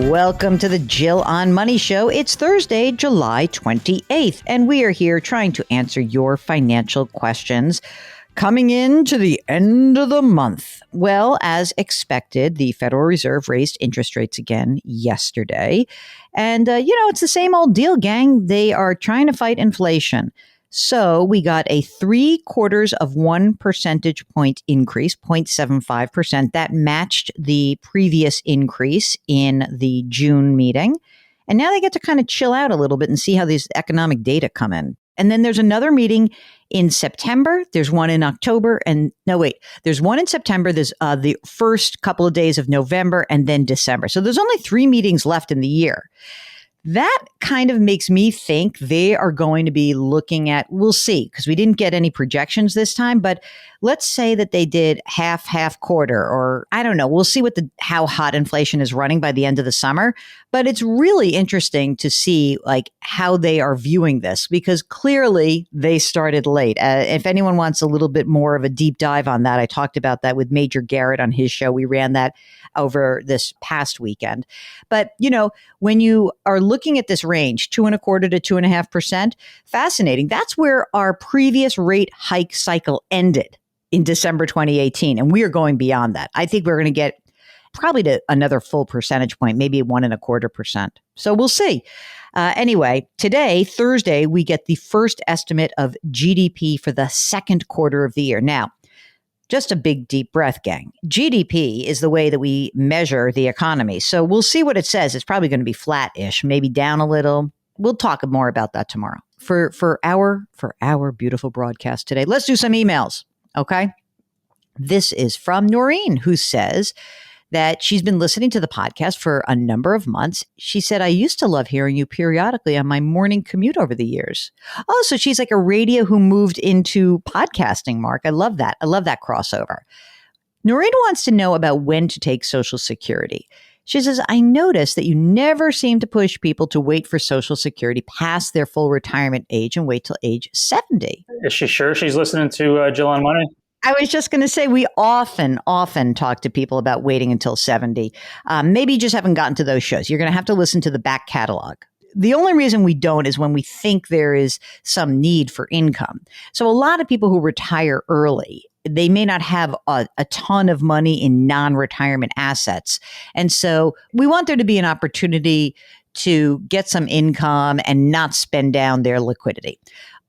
Welcome to the Jill on Money Show. It's Thursday, July 28th, and we are here trying to answer your financial questions coming into the end of the month. Well, as expected, the Federal Reserve raised interest rates again yesterday. And, it's the same old deal, gang. They are trying to fight inflation. So we got a 0.75 percentage point increase, 0.75%. That matched the previous increase in the June meeting. And now they get to kind of chill out a little bit and see how these economic data come in. And then there's another meeting in September. There's one in October. There's one in September. There's the first couple of days of November and then December. So there's only 3 meetings left in the year. That kind of makes me think they are going to be looking at, we'll see, because we didn't get any projections this time, but let's say that they did half quarter, or I don't know. We'll see how hot inflation is running by the end of the summer. But it's really interesting to see how they are viewing this, because clearly they started late. If anyone wants a little bit more of a deep dive on that, I talked about that with Major Garrett on his show. We ran that over this past weekend. But, when you are looking at this range, 2.25% to 2.5%, fascinating. That's where our previous rate hike cycle ended in December 2018. And we are going beyond that. I think we're going to get probably to another full percentage point, maybe 1.25%. So we'll see. Anyway, today, Thursday, we get the first estimate of GDP for the second quarter of the year. Now, just a big, deep breath, gang. GDP is the way that we measure the economy. So we'll see what it says. It's probably going to be flat-ish, maybe down a little. We'll talk more about that tomorrow. For our beautiful broadcast today, let's do some emails, okay? This is from Noreen, who says that she's been listening to the podcast for a number of months. She said, I used to love hearing you periodically on my morning commute over the years. Oh, so she's like a radio who moved into podcasting, Mark. I love that. I love that crossover. Noreen wants to know about when to take Social Security. She says, I noticed that you never seem to push people to wait for Social Security past their full retirement age and wait till age 70. Is she sure she's listening to Jill on Money? I was just going to say, we often talk to people about waiting until 70. Maybe you just haven't gotten to those shows. You're going to have to listen to the back catalog. The only reason we don't is when we think there is some need for income. So a lot of people who retire early, they may not have a ton of money in non-retirement assets. And so we want there to be an opportunity to get some income and not spend down their liquidity.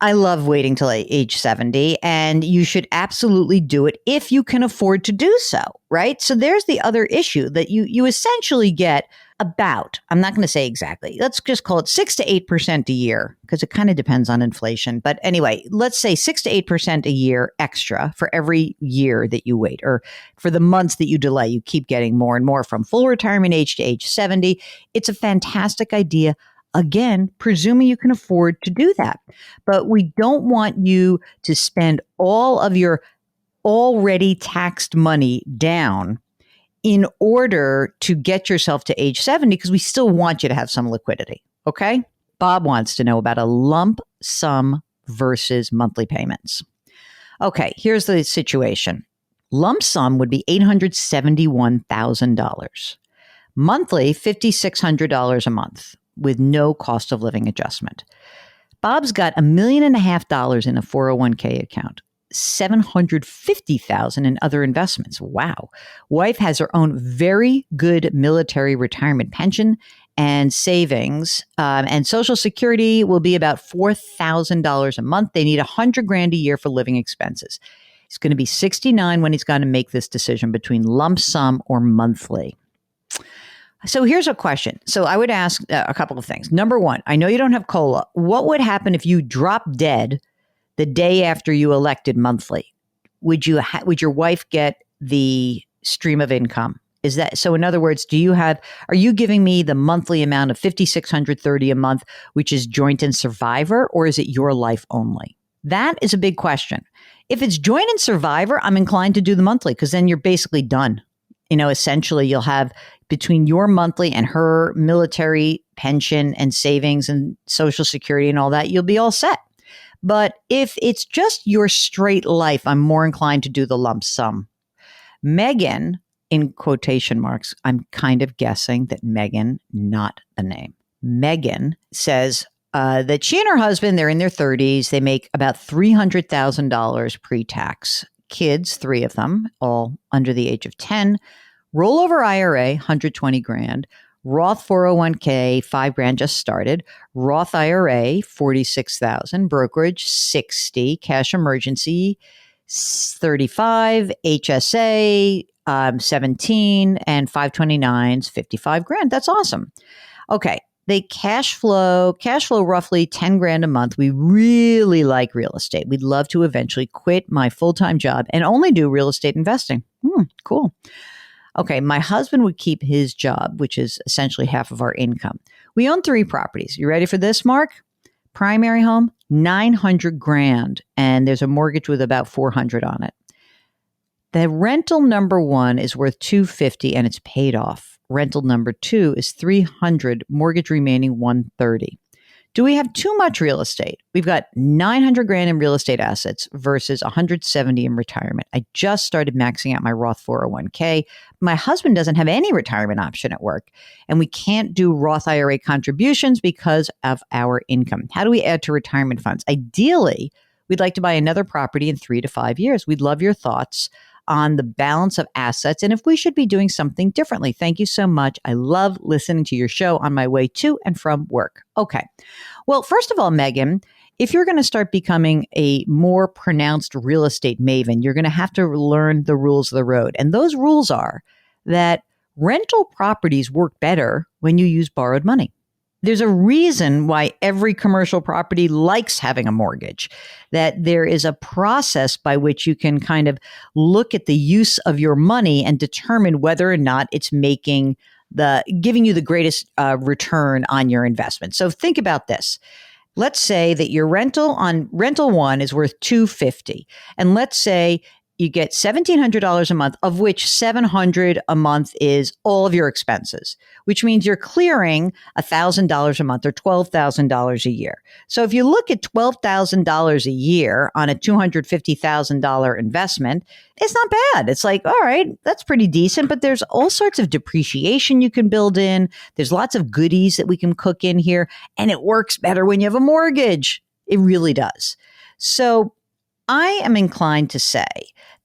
I love waiting till age 70, and you should absolutely do it if you can afford to do so, right? So there's the other issue that you essentially get about, I'm not going to say exactly, let's just call it 6 to 8% a year, because it kind of depends on inflation. But anyway, let's say 6 to 8% a year extra for every year that you wait, or for the months that you delay. You keep getting more and more from full retirement age to age 70. It's a fantastic idea. Again, presuming you can afford to do that. But we don't want you to spend all of your already taxed money down in order to get yourself to age 70, because we still want you to have some liquidity. Okay? Bob wants to know about a lump sum versus monthly payments. Okay, here's the situation. Lump sum would be $871,000. Monthly, $5,600 a month, with no cost of living adjustment. Bob's got $1.5 million in a 401k account, $750,000 in other investments. Wow. Wife has her own very good military retirement pension and savings, and Social Security will be about $4,000 a month. They need $100,000 a year for living expenses. He's going to be 69 when he's going to make this decision between lump sum or monthly. So here's a question. So I would ask a couple of things. Number one, I know you don't have COLA. What would happen if you dropped dead the day after you elected monthly? Would your wife get the stream of income? Is that so? In other words, are you giving me the monthly amount of $5,630 a month, which is joint and survivor, or is it your life only? That is a big question. If it's joint and survivor, I'm inclined to do the monthly, because then you're basically done. Essentially you'll have between your monthly and her military pension and savings and Social Security and all that, you'll be all set. But if it's just your straight life, I'm more inclined to do the lump sum. Megan in quotation marks, I'm kind of guessing that Megan, not the name. Megan says that she and her husband, they're in their 30s. They make about $300,000 pre-tax. Kids, 3 of them, all under the age of 10. Rollover IRA, 120 grand. Roth 401k, 5 grand just started. Roth IRA, 46,000. Brokerage, 60. Cash emergency, 35. HSA, 17. And 529s, 55 grand. That's awesome. Okay. They cash flow roughly 10 grand a month. We really like real estate. We'd love to eventually quit my full-time job and only do real estate investing. Cool. Okay, my husband would keep his job, which is essentially half of our income. We own 3 properties. You ready for this, Mark? Primary home, 900 grand, and there's a mortgage with about 400 on it. The rental number 1 is worth 250 and it's paid off. Rental number 2 is 300, mortgage remaining 130. Do we have too much real estate? We've got 900 grand in real estate assets versus 170 in retirement. I just started maxing out my Roth 401k. My husband doesn't have any retirement option at work, and we can't do Roth IRA contributions because of our income. How do we add to retirement funds? Ideally, we'd like to buy another property in 3 to 5 years. We'd love your thoughts on the balance of assets and if we should be doing something differently. Thank you so much. I love listening to your show on my way to and from work. Okay. Well, first of all, Megan, if you're going to start becoming a more pronounced real estate maven, you're going to have to learn the rules of the road. And those rules are that rental properties work better when you use borrowed money. There's a reason why every commercial property likes having a mortgage, that there is a process by which you can kind of look at the use of your money and determine whether or not it's giving you the greatest return on your investment. So think about this. Let's say that your rental 1 is worth $250. And let's say you get $1,700 a month, of which $700 a month is all of your expenses, which means you're clearing $1,000 a month or $12,000 a year. So if you look at $12,000 a year on a $250,000 investment, it's not bad. It's like, all right, that's pretty decent, but there's all sorts of depreciation you can build in. There's lots of goodies that we can cook in here, and it works better when you have a mortgage. It really does. So I am inclined to say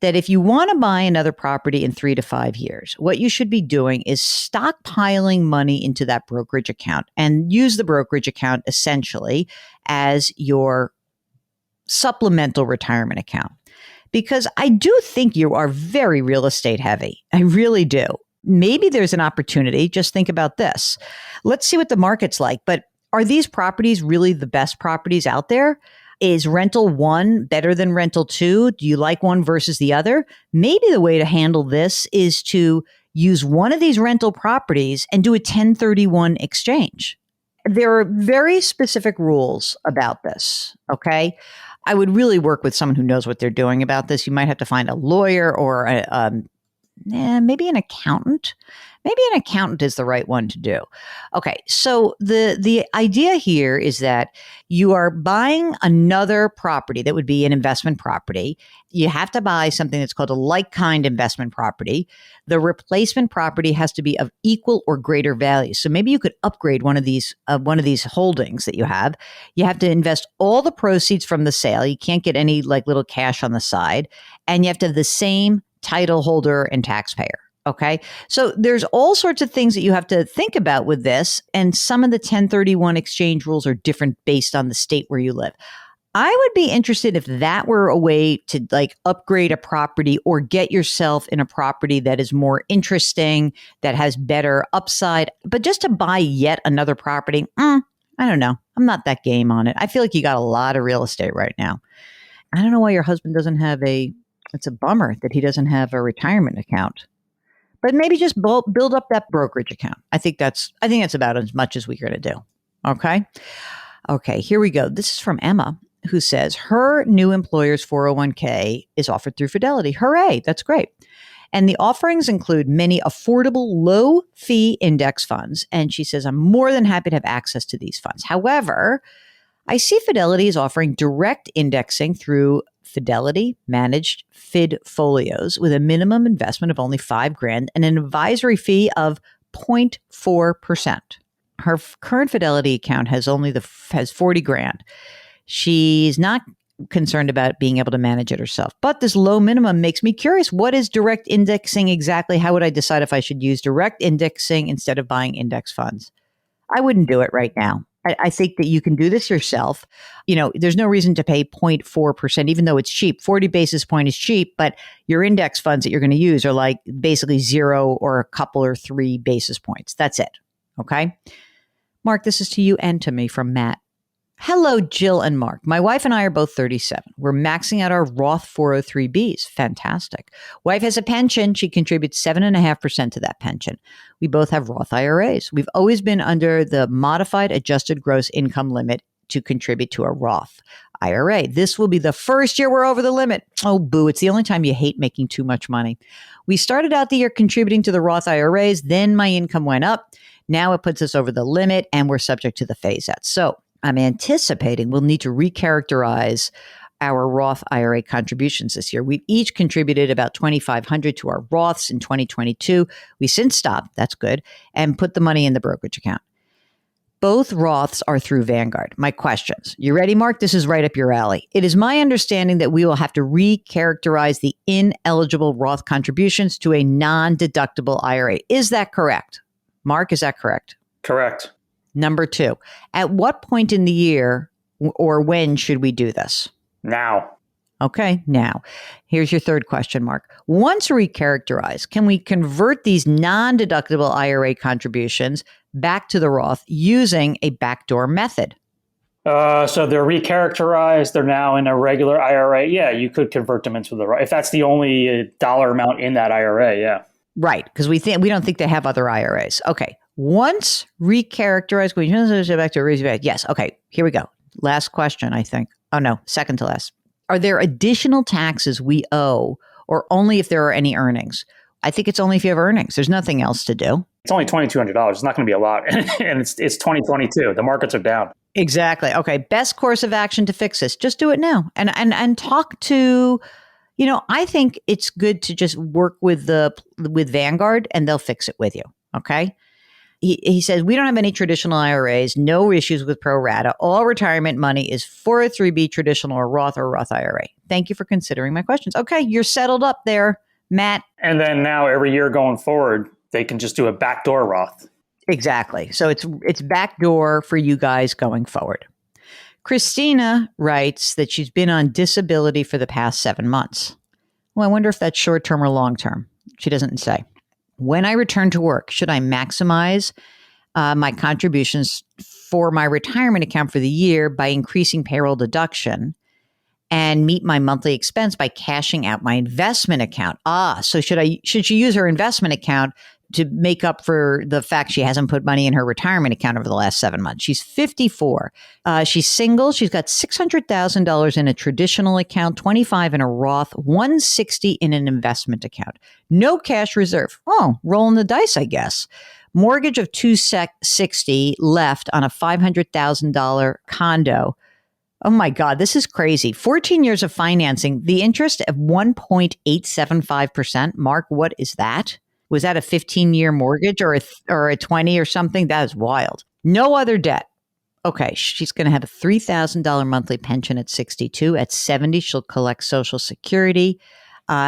that if you want to buy another property in 3 to 5 years, what you should be doing is stockpiling money into that brokerage account and use the brokerage account essentially as your supplemental retirement account. Because I do think you are very real estate heavy. I really do. Maybe there's an opportunity. Just think about this. Let's see what the market's like. But are these properties really the best properties out there? Is rental 1 better than rental 2? Do you like one versus the other? Maybe the way to handle this is to use one of these rental properties and do a 1031 exchange. There are very specific rules about this, okay? I would really work with someone who knows what they're doing about this. You might have to find a lawyer or maybe an accountant. Maybe an accountant is the right one to do. Okay, so the idea here is that you are buying another property that would be an investment property. You have to buy something that's called a Likekind investment property. The replacement property has to be of equal or greater value. So maybe you could upgrade one of these holdings that you have. You have to invest all the proceeds from the sale. You can't get any like little cash on the side, and you have to have the same title holder and taxpayer. Okay. So there's all sorts of things that you have to think about with this. And some of the 1031 exchange rules are different based on the state where you live. I would be interested if that were a way to like upgrade a property or get yourself in a property that is more interesting, that has better upside. But just to buy yet another property, I don't know. I'm not that game on it. I feel like you got a lot of real estate right now. I don't know why your husband doesn't have it's a bummer that he doesn't have a retirement account. But maybe just build up that brokerage account. I think that's about as much as we're going to do. Okay, here we go. This is from Emma, who says her new employer's 401k is offered through Fidelity. Hooray, that's great. And the offerings include many affordable, low-fee index funds. And she says, I'm more than happy to have access to these funds. However, I see Fidelity is offering direct indexing through Fidelity Managed FID Folios with a minimum investment of only $5,000 and an advisory fee of 0.4%. Her current Fidelity account has has 40 grand. She's not concerned about being able to manage it herself. But this low minimum makes me curious. What is direct indexing exactly? How would I decide if I should use direct indexing instead of buying index funds? I wouldn't do it right now. I think that you can do this yourself. There's no reason to pay 0.4%, even though it's cheap. 40 basis point is cheap, but your index funds that you're going to use are like basically 0 or a couple or 3 basis points. That's it. Okay. Mark, this is to you and to me from Matt. Hello, Jill and Mark. My wife and I are both 37. We're maxing out our Roth 403Bs. Fantastic. Wife has a pension. She contributes 7.5% to that pension. We both have Roth IRAs. We've always been under the modified adjusted gross income limit to contribute to a Roth IRA. This will be the first year we're over the limit. Oh, boo. It's the only time you hate making too much money. We started out the year contributing to the Roth IRAs. Then my income went up. Now it puts us over the limit and we're subject to the phase out. So I'm anticipating we'll need to recharacterize our Roth IRA contributions this year. We've each contributed about $2,500 to our Roths in 2022. We since stopped, that's good, and put the money in the brokerage account. Both Roths are through Vanguard. My questions. You ready, Mark? This is right up your alley. It is my understanding that we will have to recharacterize the ineligible Roth contributions to a non-deductible IRA. Is that correct? Mark, is that correct? Correct. Number 2, at what point in the year or when should we do this? Now. Okay, now. Here's your third question, Mark. Once recharacterized, can we convert these non-deductible IRA contributions back to the Roth using a backdoor method? So they're recharacterized. They're now in a regular IRA. Yeah, you could convert them into the Roth. If that's the only dollar amount in that IRA, yeah. Right, because we don't think they have other IRAs. Okay. Once recharacterized, we back to a yes. Okay, here we go. Last question, I think. Oh no, second to last. Are there additional taxes we owe, or only if there are any earnings? I think it's only if you have earnings. There's nothing else to do. It's only $2,200. It's not going to be a lot, and it's 2022. The markets are down. Exactly. Okay, best course of action to fix this. Just do it now, and talk to. I think it's good to just work with Vanguard, and they'll fix it with you. Okay. He says, we don't have any traditional IRAs, no issues with pro rata. All retirement money is 403B traditional or Roth IRA. Thank you for considering my questions. Okay, you're settled up there, Matt. And then now every year going forward, they can just do a backdoor Roth. Exactly. So it's backdoor for you guys going forward. Christina writes that she's been on disability for the past 7 months. Well, I wonder if that's short-term or long-term. She doesn't say. When I return to work, should I maximize my contributions for my retirement account for the year by increasing payroll deduction and meet my monthly expense by cashing out my investment account? So should she use her investment account to make up for the fact she hasn't put money in her retirement account over the last 7 months? She's 54. She's single. She's got $600,000 in a traditional account, 25 in a Roth, 160 in an investment account. No cash reserve. Oh, rolling the dice, I guess. Mortgage of $260 left on a $500,000 condo. Oh my God, this is crazy. 14 years of financing, the interest of 1.875%. Mark, what is that? Was that a 15-year mortgage or a 20 or something? That is wild. No other debt. Okay, she's going to have a $3,000 monthly pension at 62. At 70, she'll collect Social Security.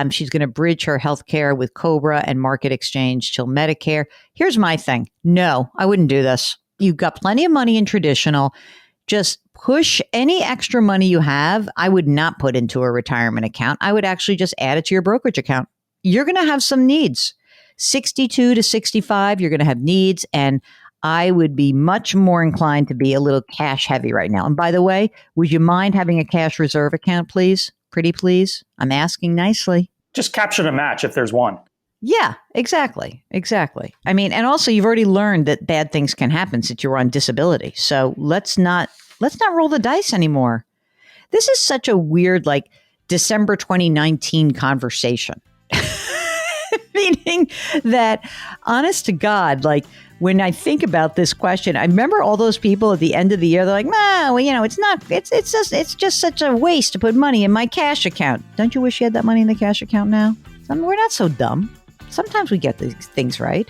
She's going to bridge her health care with COBRA and Market Exchange till Medicare. Here's my thing. No, I wouldn't do this. You've got plenty of money in traditional. Just push any extra money you have. I would not put into a retirement account. I would actually just add it to your brokerage account. You're going to have some needs. 62 to 65, you're going to have needs. And I would be much more inclined to be a little cash heavy right now. And by the way, would you mind having a cash reserve account, please? Pretty please? I'm asking nicely. Just capture the match if there's one. Yeah, exactly. I mean, and also you've already learned that bad things can happen since you're on disability. So let's not roll the dice anymore. This is such a weird, December 2019 conversation. Meaning that, honest to God, like when I think about this question, I remember all those people at the end of the year, they're like, well, it's just such a waste to put money in my cash account. Don't you wish you had that money in the cash account now? We're not so dumb. Sometimes we get these things right.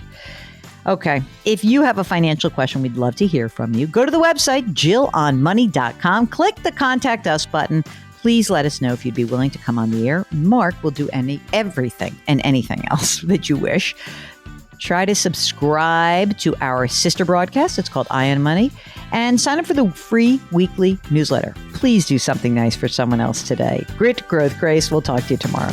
Okay. If you have a financial question, we'd love to hear from you. Go to the website, jillonmoney.com. Click the Contact Us button. Please let us know if you'd be willing to come on the air. Mark will do everything and anything else that you wish. Try to subscribe to our sister broadcast. It's called Eye on Money. And sign up for the free weekly newsletter. Please do something nice for someone else today. Grit, growth, grace. We'll talk to you tomorrow.